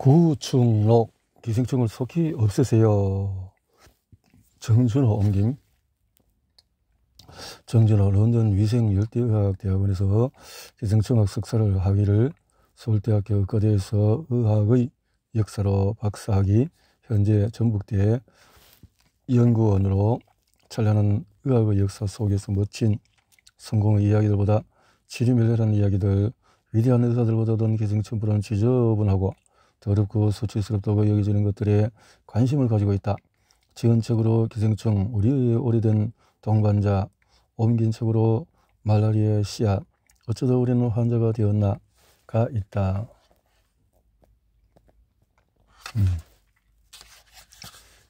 구충록 기생충을 속히 없애세요. 정준호 옮김. 정준호 런던 위생열대의학대학원에서 기생충학 석사를 학위를 서울대학교 의과대에서 의학의 역사로 박사학위, 현재 전북대 연구원으로 찬란한 의학의 역사 속에서 멋진 성공의 이야기들보다 치리멸렬한 이야기들, 위대한 의사들보다 더 기생충보다는 지저분하고 더럽고 수치스럽다고 여겨지는 것들에 관심을 가지고 있다. 지연적으로 기생충, 우리의 오래된 동반자, 옮긴 척으로 말라리아의 씨앗, 어쩌다 우리는 환자가 되었나가 있다.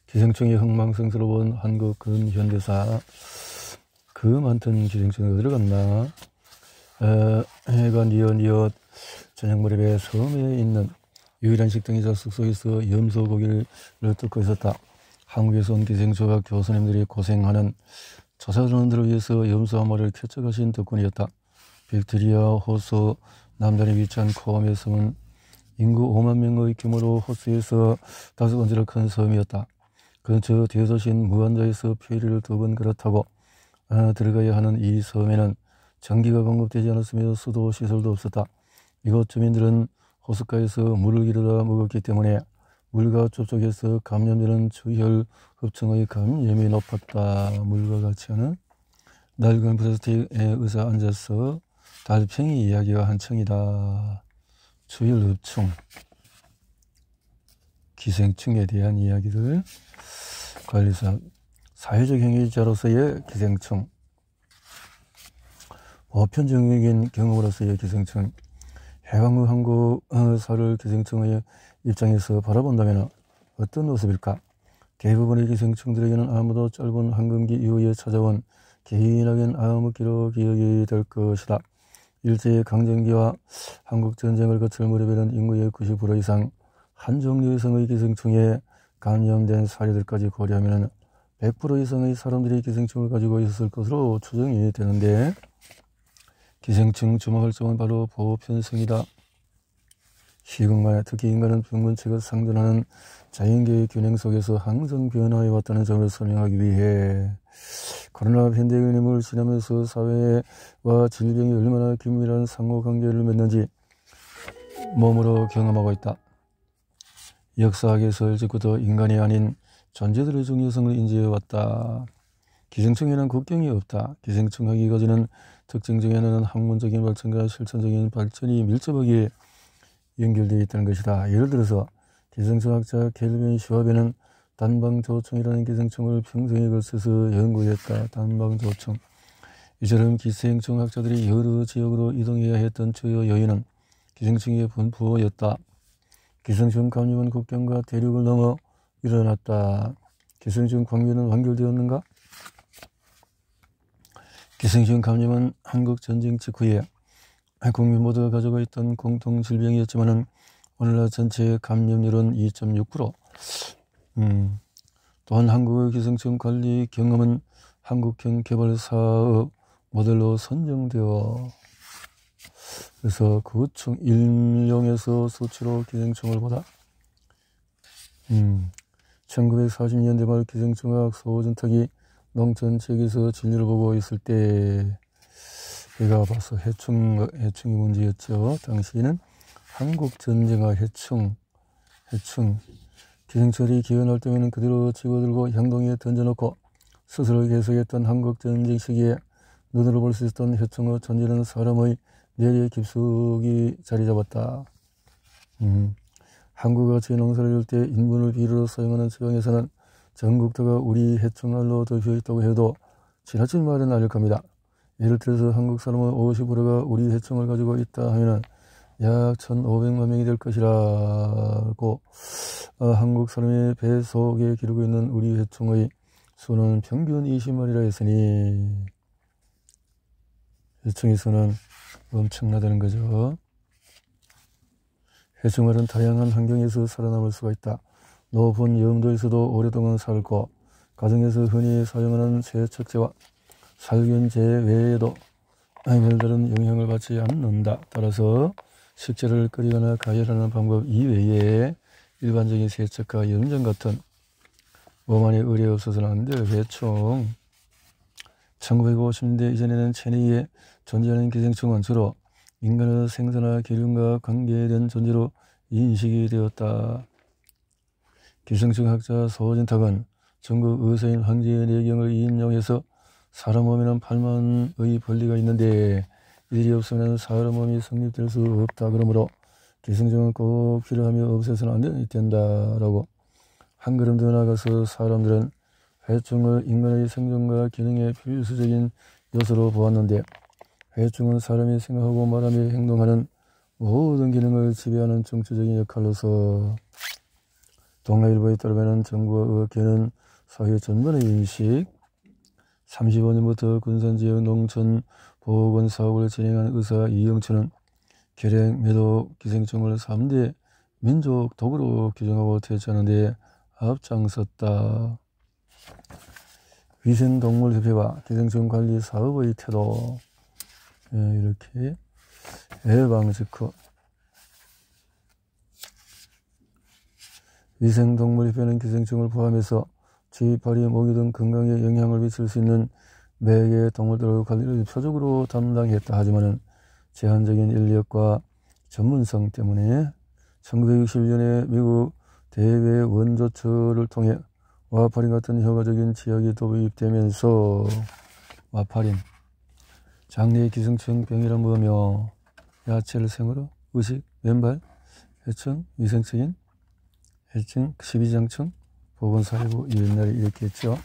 기생충이 흥망성스러운 한국 근현대사. 그 많던 기생충이 어디로 갔나? 해가 뉘엿뉘엿 저녁 무렵에 섬에 있는 유일한 식당이자 숙소에서 염소고기를 뜯고 있었다. 한국에서 온 기생충학 교수님들이 고생하는 저사선원들을 위해서 염소 한 마리를 개척하신 덕분이었다. 빅토리아 호수 남단에 위치한 코암의 섬은 인구 5만 명의 규모로 호수에서 5번째로 큰 섬이었다. 근처 대도시인 무안자에서 페리를 2번 갈아타고 들어가야 하는 이 섬에는 전기가 공급되지 않았으며 수도 시설도 없었다. 이곳 주민들은 호숫가에서 물을 기르다 먹었기 때문에 물과 접촉해서 감염되는 주혈 흡충의 감염이 높았다. 물과 같이 하는 낡은 플라스틱에 의자 앉아서 달팽이 이야기가 한층이다. 주혈 흡충, 기생충에 대한 이야기들, 관리사, 사회적 행위자로서의 기생충, 보편적인 경험으로서의 기생충, 해방후 한국사를 기생충의 입장에서 바라본다면 어떤 모습일까? 대부분의 기생충들에게는 아무도 짧은 황금기 이후에 찾아온 기나긴 암흑기로 기억이 될 것이다. 일제강점기와 한국전쟁을 거칠 무렵에는 인구의 90% 이상 한 종류 이상의 기생충에 감염된 사례들까지 고려하면 100% 이상의 사람들이 기생충을 가지고 있었을 것으로 추정이 되는데, 기생충 주목할 점은 바로 보편성이다. 시공간에 특히 인간은 병균체가 상존하는 자연계의 균형 속에서 항상 변화해왔다는 점을 설명하기 위해 코로나 팬데믹을 지나면서 사회와 질병이 얼마나 긴밀한 상호관계를 맺는지 몸으로 경험하고 있다. 역사학에서 일찍부터 인간이 아닌 존재들의 중요성을 인지해왔다. 기생충에는 국경이 없다. 기생충학이 가지는 특징 중에 하나는 학문적인 발전과 실천적인 발전이 밀접하게 연결되어 있다는 것이다. 예를 들어서 기생충학자 켈빈 슈와베는 단방조충이라는 기생충을 평생에 걸쳐서 연구했다. 단방조충. 이처럼 기생충학자들이 여러 지역으로 이동해야 했던 주요 요인은 기생충의 분포였다. 기생충 감염은 국경과 대륙을 넘어 일어났다. 기생충 광면은 완결되었는가? 기생충 감염은 한국 전쟁 직후에 국민 모두가 가지고 있던 공통 질병이었지만 오늘날 전체 감염률은 2.6%. 또한 한국의 기생충 관리 경험은 한국형 개발 사업 모델로 선정되어, 그래서 구충 일용에서 수치로 기생충을 보다. 1940년대 말 기생충학 소전탁이 농촌 지역에서 진료를 보고 있을 때 제가 봐서 해충이 문제였죠. 당시에는 한국전쟁과 해충, 기생충이 기어날 때에는 그대로 집어들고 향동에 던져놓고 스스로 계속했던 한국전쟁 시기에 눈으로 볼 수 있었던 해충의 존재는 사람의 뇌리에 깊숙이 자리 잡았다. 한국과 제농사를 이을 때 인분을 비료로 사용하는 지방에서는 전국도가 우리 해충알로 덮여 있다고 해도 지나친 말은 아닐 겁니다. 예를 들어서 한국 사람의 50%가 우리 해충을 가지고 있다 하면 약 1,500만 명이 될 것이라고. 한국 사람의 배 속에 기르고 있는 우리 해충의 수는 평균 20마리라 했으니 해충의 수는 엄청나다는 거죠. 해충알은 다양한 환경에서 살아남을 수가 있다. 높은 염도에서도 오랫동안 살고 가정에서 흔히 사용하는 세척제와 살균제 외에도 별다른 영향을 받지 않는다. 따라서 식재를 끓이거나 가열하는 방법 이외에 일반적인 세척과 염전 같은 몸 안에 의뢰 없어서는 안 될 회충. 1950년대 이전에는 체내에 존재하는 기생충은 주로 인간의 생사나 기름과 관계된 존재로 인식이 되었다. 기생충 학자 소진탁은 중국 의사인 황제의 내경을 인용해서 사람 몸에는 8만의 벌리가 있는데 이들이 없으면 사람 몸이 성립될 수 없다. 그러므로 기생충은 꼭 필요하며 없애서는 안 된다라고 한 걸음 더 나아가서 사람들은 회충을 인간의 생존과 기능의 필수적인 요소로 보았는데 회충은 사람이 생각하고 말하며 행동하는 모든 기능을 지배하는 중추적인 역할로서 동아일보에 따르면 정부와 의학계는 사회 전반의 인식, 35년부터 군산지역 농촌 보건 사업을 진행한 의사 이영춘은 결핵, 매독, 기생충을 3대 민족 독으로 규정하고 퇴치하는 데 앞장섰다. 위생동물협회와 기생충 관리 사업의 태도. 이렇게 예방 직후. 위생동물협회는 기생충을 포함해서 쥐, 파리, 모기 등 건강에 영향을 미칠 수 있는 매개의 동물들의 관리를 표적으로 담당했다. 하지만 제한적인 인력과 전문성 때문에 1961년에 미국 대외 원조처를 통해 와파린 같은 효과적인 치약이 도입되면서 와파린, 장내 기생충 병이란 뭐며 야채를 생으로, 의식, 맨발, 해충, 위생적인 해충, 12장충, 보건사회부 옛날에 이렇게 했죠.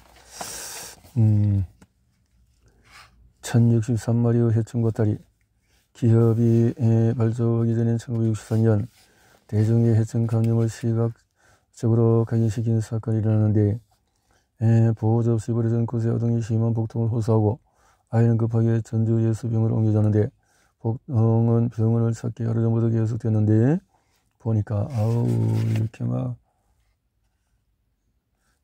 1063마리의 해충보따리. 기업이 발족하기 전인 1964년 대중의 해충 감염을 시각적으로 각인시킨 사건이 일어나는데 보호자 없이 버려진 곳에 아동이 심한 복통을 호소하고 아이는 급하게 전주 예수병으로 옮겨졌는데 복통은 병원을 찾기 하루 전부터 계속됐는데 보니까 아우 이렇게 막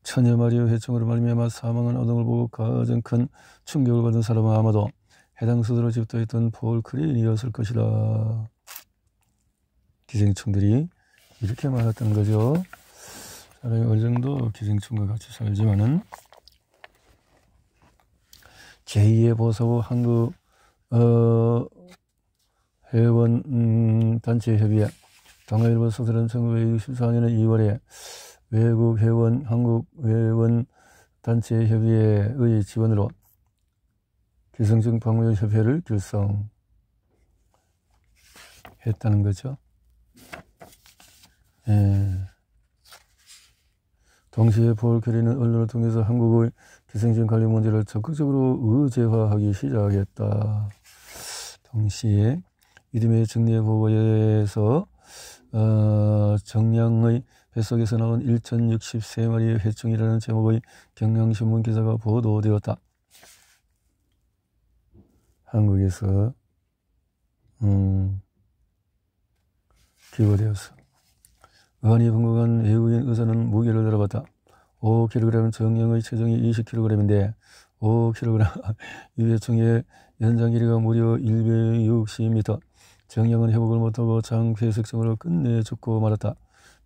천여 마리의 해충으로 말미암아 사망한 아동을 보고 가장 큰 충격을 받은 사람은 아마도 해당 수도로 집도했던 폴 크레인이었을 것이다. 기생충들이 이렇게 많았던 거죠. 사람이 어느 정도 기생충과 같이 살지만은 제2의 보사고 한국 회원 단체 협의회 동아일보 소설은 1964년 2월에 외국 회원 한국 회원 단체 협의회의 지원으로 기생충 박물관 협회를 결성했다는 거죠. 동시에 폴 캐리는 언론을 통해서 한국의 기생충 관리 문제를 적극적으로 의제화하기 시작했다. 동시에 이듬해 정례 보고에서 정량의 뱃속에서 나온 1063마리의 해충이라는 제목의 경향신문 기사가 보도되었다. 한국에서 기고되었어. 의안이 분국한 외국인 의사는 무게를 들어봤다. 5kg 정량의 체중이 20kg인데 5kg 이 해충의 연장 길이가 무려 160m. 정량은 회복을 못하고 장폐색증으로 끝내 죽고 말았다.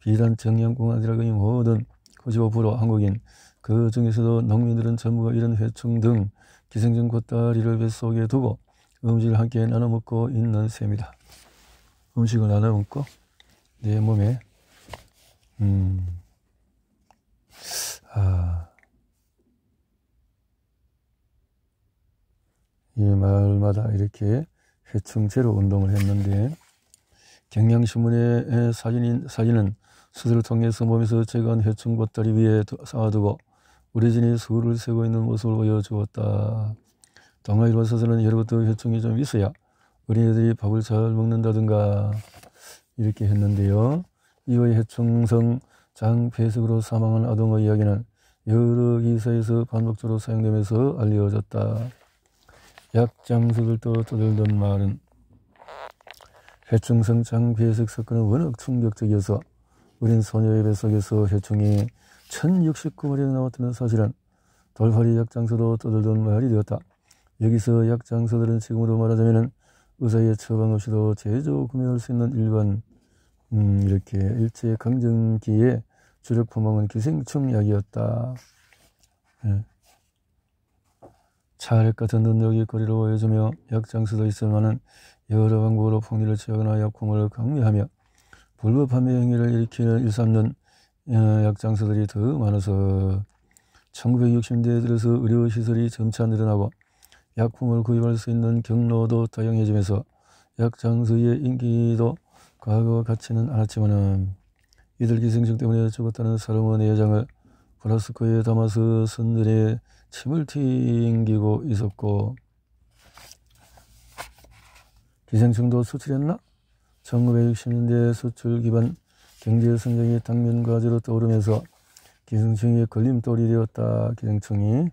비단 정량뿐 아니라 거의 모든 95% 한국인, 그 중에서도 농민들은 전부가 이런 회충 등 기생충 보따리를 뱃속에 두고 음식을 함께 나눠 먹고 있는 셈이다. 음식을 나눠 먹고 내 몸에 이 마을마다 이렇게 회충 제로 운동을 했는데 경향신문의 사진은 수술을 통해서 몸에서 제거한 회충 보따리 위에 쌓아두고 우리진이 수를 세고 있는 모습을 보여주었다. 동아일보 소설은 예로부터 회충이 좀 있어야 어린이들이 밥을 잘 먹는다든가 이렇게 했는데요. 이후에 해충성 장폐색으로 사망한 아동의 이야기는 여러 기사에서 반복적으로 사용되면서 알려졌다. 약장수들도 떠들던 말은 해충성 장폐색 사건은 워낙 충격적이어서 어린 소녀의 뱃속에서 해충이 1069마리나 나왔다는 사실은 돌팔이 약장수도 떠들던 말이 되었다. 여기서 약장수들은 지금으로 말하자면 의사의 처방 없이도 제조 구매할 수 있는 일반 이렇게 일제 강점기에 주력 포망은 기생충 약이었다. 예. 차례 같은 능력이 거리로 보여주며 약장수도 있으면은 여러 방법으로 폭리를 취하거나 약품을 강매하며 불법 판매 행위를 일으키는 1, 3년 약장수들이 더 많아서 1960년대에 들어서 의료시설이 점차 늘어나고 약품을 구입할 수 있는 경로도 다양해지면서 약장수의 인기도 과거와 같지는 않았지만은 이들 기생충 때문에 죽었다는 사람의 내장을 플라스코에 담아서 선들에 침을 튕기고 있었고, 기생충도 수출했나? 1960년대 수출 기반 경제 성장이 당면 과제로 떠오르면서 기생충이 걸림돌이 되었다. 기생충이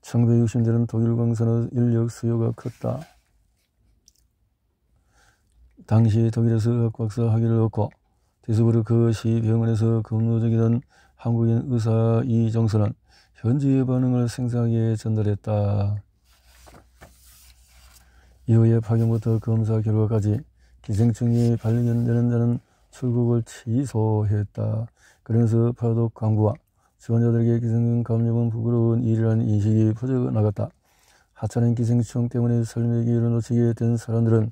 1960년대는 독일 광산의 인력 수요가 컸다. 당시 독일에서 의학박사 학위를 얻고 디스부르크 시병원에서 근무 중이던 한국인 의사 이정선은 현지의 반응을 생생하게 전달했다. 이후에 파견부터 검사 결과까지 기생충이 발견되는 데는 출국을 취소했다. 그러면서 파독 강구와 지원자들에게 기생충 감염은 부끄러운 일이라는 인식이 퍼져나갔다. 하찮은 기생충 때문에 삶의 기회를 놓치게 된 사람들은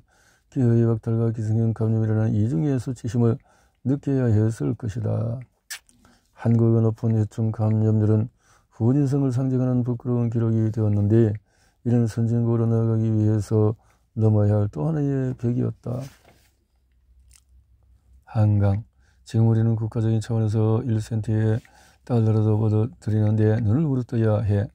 기회의 박탈과 기생충 감염이라는 이중의 수치심을 느껴야 했을 것이다. 한국의 높은 해충 감염률은 후진성을 상징하는 부끄러운 기록이 되었는데 이는 선진국으로 나아가기 위해서 넘어야 할 또 하나의 벽이었다. 한강. 지금 우리는 국가적인 차원에서 1센트에 달러라도 얻어들이는데 눈을 부릅떠야 해.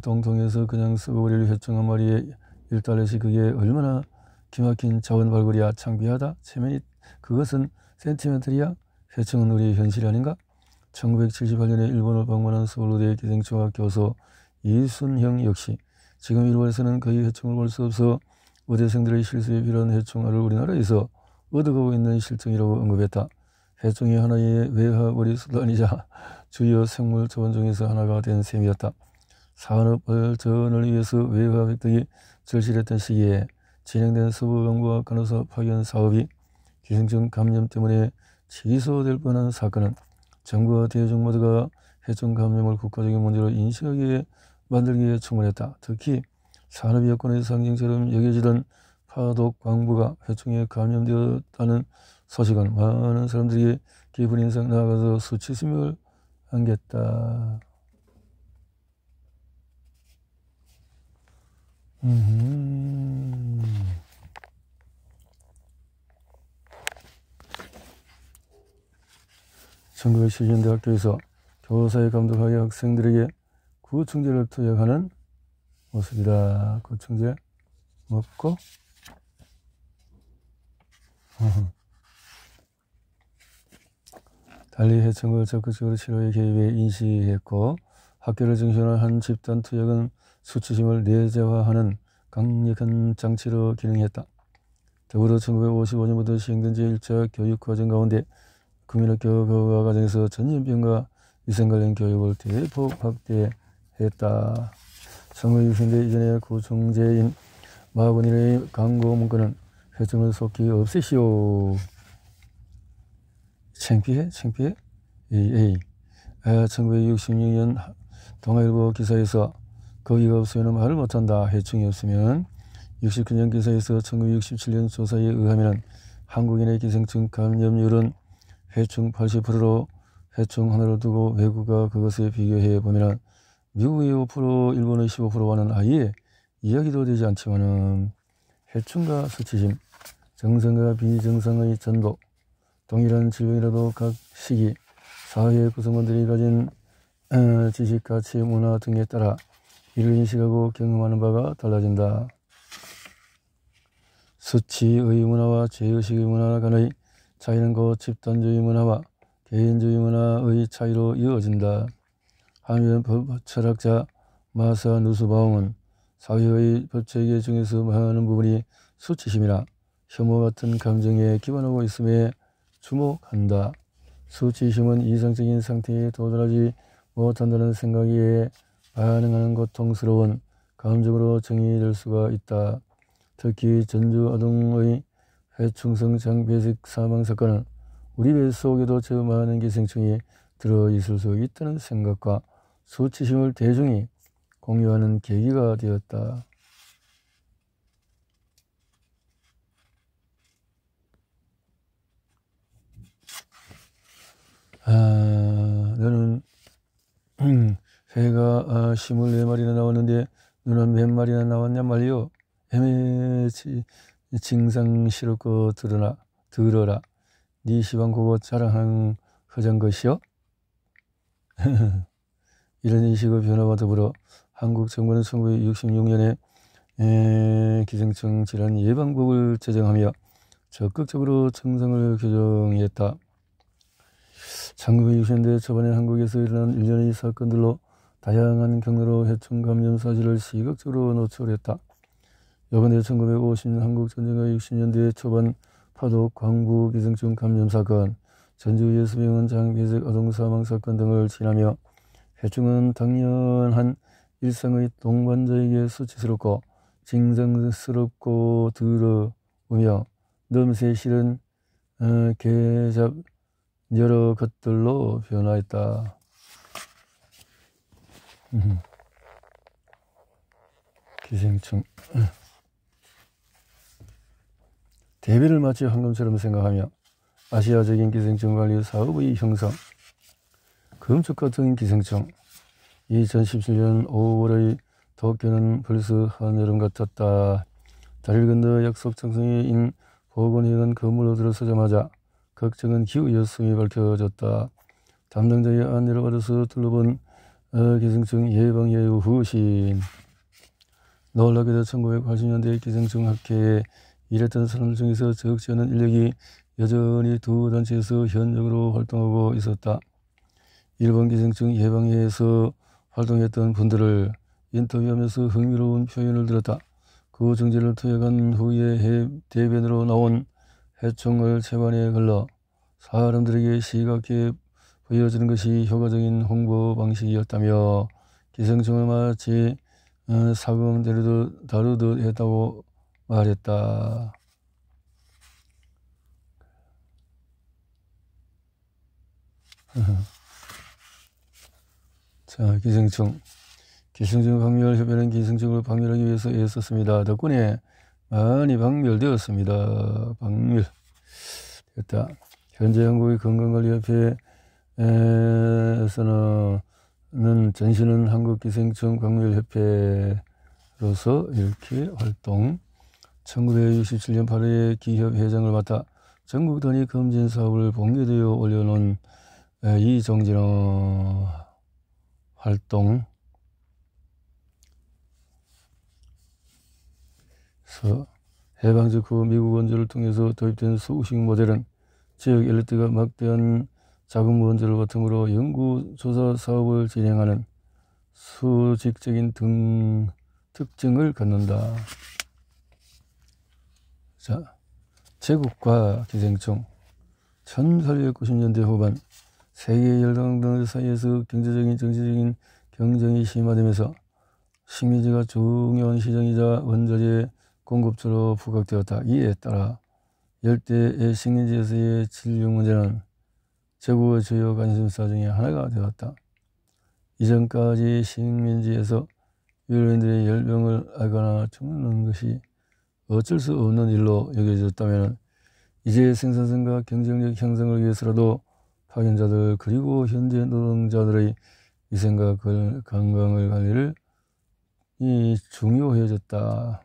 똥통에서 그냥 썩어버릴 해충 한 마리에 1달러씩 그게 얼마나 기막힌 자원 발굴이야. 창피하다. 체면이 그것은 센티멘트리야. 해충은 우리의 현실이 아닌가? 1978년에 일본을 방문한 서울의대 기생충학 교수 이순형 역시 지금 일본에서는 거의 해충을 볼 수 없어 의대생들의 실습에 필요한 해충알을 우리나라에서 얻어가고 있는 실정이라고 언급했다. 해충이 하나의 외화벌이 수단이자 주요 생물 자원 중에서 하나가 된 셈이었다. 산업 발전을 위해서 외화 획득이 절실했던 시기에 진행된 서부연구와 간호사 파견 사업이 기생충 감염 때문에 취소될 뻔한 사건은 정부와 대중 모두가 해충 감염을 국가적인 문제로 인식하게 만들기에 충분했다. 특히 산업 여건의 상징처럼 여겨지던 파독 광부가 해충에 감염되었다는 소식은 많은 사람들이 깊은 인상 나아가서 수치심을 안겼다. 1970년대 학교에서 교사의 감독하게 학생들에게 구충제를 투약하는 모습이다. 구충제 먹고 달리 해충을 적극적으로 치료에 개입해 인식했고 학교를 중심으로 한 집단 투약은 수치심을 내재화하는 강력한 장치로 기능했다. 더불어 1955년부터 시행된 제1차 교육과정 가운데 국민학교 교과과정에서 전염병과 위생 관련 교육을 대폭 확대했다. 1960년대 이전에 구충제인 마구니의 광고 문구는 해충을 속히 없애시오. 창피해? 1966년 동아일보 기사에서 거기가 없으면 말을 못한다. 해충이 없으면 69년 기사에서 1967년 조사에 의하면 한국인의 기생충 감염률은 해충 80%로 해충 하나를 두고 외국과 그것에 비교해 보면 미국의 5%, 일본의 15%와는 아예 이야기도 되지 않지만은 해충과 수치심, 정상과 비정상의 전복, 동일한 질병이라도 각 시기 사회 구성원들이 가진 지식, 가치, 문화 등에 따라 이를 인식하고 경험하는 바가 달라진다. 수치의 문화와 죄의식의 문화 간의 차이는 곧 집단주의 문화와 개인주의 문화의 차이로 이어진다. 한편 법철학자 마사 누스바움은 사회의 법체계 중에서 많은 부분이 수치심이나 혐오 같은 감정에 기반하고 있음에 주목한다. 수치심은 이상적인 상태에 도달하지 못한다는 생각에 반응하는 고통스러운 감정으로 정의될 수가 있다. 특히 전주 아동의 해충성 장배색 사망사건은 우리 뱃속에도 저 많은 기생충이 들어있을 수 있다는 생각과 수치심을 대중이 공유하는 계기가 되었다. 너는 새가 24마리나 나왔는데 너는 몇 마리나 나왔냐 말이오. 징상스럽고 들어라. 네 시방 그거 자랑한 허장 것이여? 이런 인식의 변화와 더불어 한국 정부는 1966년에 기생충 질환 예방법을 제정하며 적극적으로 청정을 규정했다. 1960년대 초반에 한국에서 일어난 일련의 사건들로 다양한 경로로 해충 감염 사실을 시각적으로 노출했다. 여건대 1950년 한국 전쟁과 60년대 초반 파독 광부 기생충 감염 사건, 전주 예수병원 장배색 아동 사망 사건 등을 지나며 해충은 당연한 일상의 동반자에게 수치스럽고 징상스럽고 더러우며 넘새 실은 개잡 여러 것들로 변화했다. 기생충 대비를 마치 황금처럼 생각하며 아시아적인 기생충 관리 사업의 형성, 금쪽 같은 기생충. 2017년 5월의 도쿄는 벌써 한여름 같았다. 다리를 건너 약속 장소인 보건회관 건물로 들어서자마자 걱정은 기우였음이 밝혀졌다. 담당자의 안내를 받아서 둘러본 기생충 예방 예우 후신. 놀랍게도 1980년대 기생충 학회에 일했던 사람들 중에서 적지 않은 인력이 여전히 두 단체에서 현역으로 활동하고 있었다. 일본 기생충 예방회에서 활동했던 분들을 인터뷰하면서 흥미로운 표현을 들었다. 그 정제를 투약한 후에 대변으로 나온 해충을 체반에 걸러 사람들에게 시각에 보여주는 것이 효과적인 홍보 방식이었다며 기생충을 마치 사금 다루듯 했다고 말했다. 자, 기생충 박멸협회는 기생충을 박멸하기 위해서 애썼습니다. 덕분에 많이 박멸되었습니다. 박멸됐다. 현재 한국의 건강관리협회에서는 전신은 한국기생충 박멸협회로서 이렇게 활동. 1967년 8월에 기협 회장을 맡아 전국 단위 검진 사업을 본격되어 올려놓은 이정진의 활동. 해방 직후 미국 원조를 통해서 도입된 수식 모델은 지역 엘리트가 막대한 자금 원조를 바탕으로 연구 조사 사업을 진행하는 수직적인 특징을 갖는다. 자, 제국과 기생충. 1890년대 후반 세계 열강들 사이에서 경제적인 정치적인 경쟁이 심화되면서 식민지가 중요한 시장이자 원자재 공급처로 부각되었다. 이에 따라 열대의 식민지에서의 진료 문제는 제국의 주요 관심사 중에 하나가 되었다. 이전까지 식민지에서 유럽인들의 열병을 앓거나 죽는 것이 어쩔 수 없는 일로 여겨졌다면 이제 생산성과 경쟁력 향상을 위해서라도 파견자들 그리고 현재 노동자들의 위생과 건강을 관리를 중요해졌다.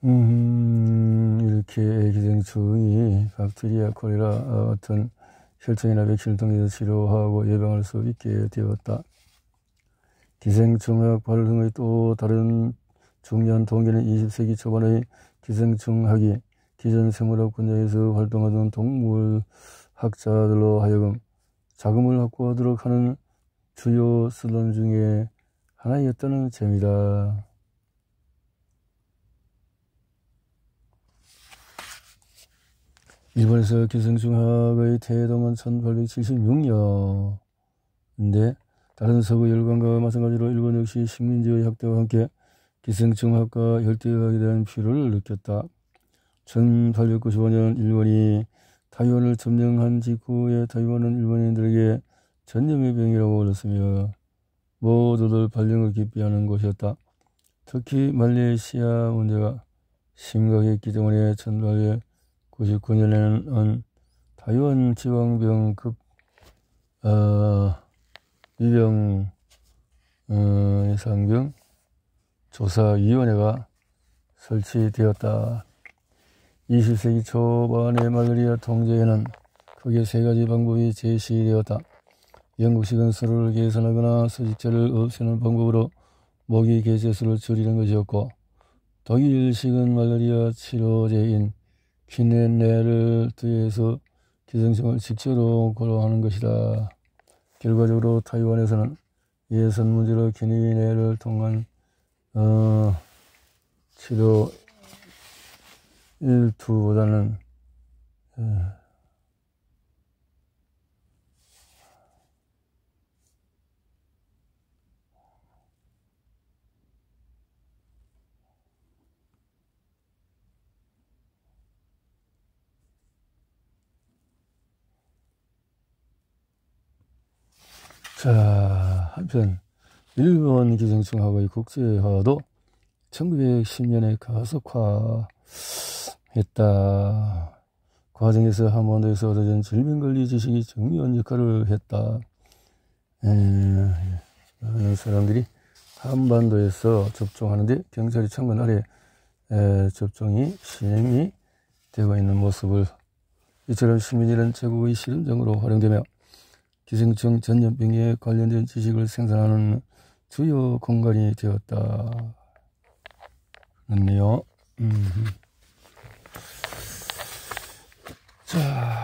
이렇게 기생충이 박테리아, 콜레라 같은 혈청이나 백신을 통해서 치료하고 예방할 수 있게 되었다. 기생충학 발흥의 또 다른 중요한 동기는 20세기 초반의 기생충학이 기존 생물학 분야에서 활동하던 동물학자들로 하여금 자금을 확보하도록 하는 주요 수단 중에 하나였다는 점이다. 일본에서 기생충학의 태동은 1876년인데 다른 서구 열강과 마찬가지로 일본 역시 식민지의 학대와 함께 기생충학과 혈대학에 대한 필요를 느꼈다. 1895년 일본이 타이완을 점령한 직후에 타이완은 일본인들에게 전염의 병이라고 불렀으며 모두들 발령을 기피하는 곳이었다. 특히 말레이시아 문제가 심각했기 때문에 1899년에는 타이완 지방병급 위병 예상병 조사위원회가 설치되었다. 20세기 초반의 말레리아 통제에는 크게 세 가지 방법이 제시되었다. 영국식은 수를 개선하거나 수직자를 없애는 방법으로 모기 개체수를 줄이는 것이었고, 독일식은 말레리아 치료제인 퀴네네를 투여해서 기생충을 직접으로 고려하는 것이다. 결과적으로 타이완에서는 예선 문제로 퀴네네를 통한 치료 일투보다는 자, 한편 일본 기생충학의 국제화도 1910년에 가속화했다. 과정에서 한반도에서 얻어진 질병관리 지식이 중요한 역할을 했다. 많은 사람들이 한반도에서 접종하는데 경찰이 창건 아래 접종이 시행이 되고 있는 모습을, 이처럼 시민들은 제국의 실험장으로 활용되며 기생충 전염병에 관련된 지식을 생산하는 주요 공간이 되었다. 그렇네요. 자.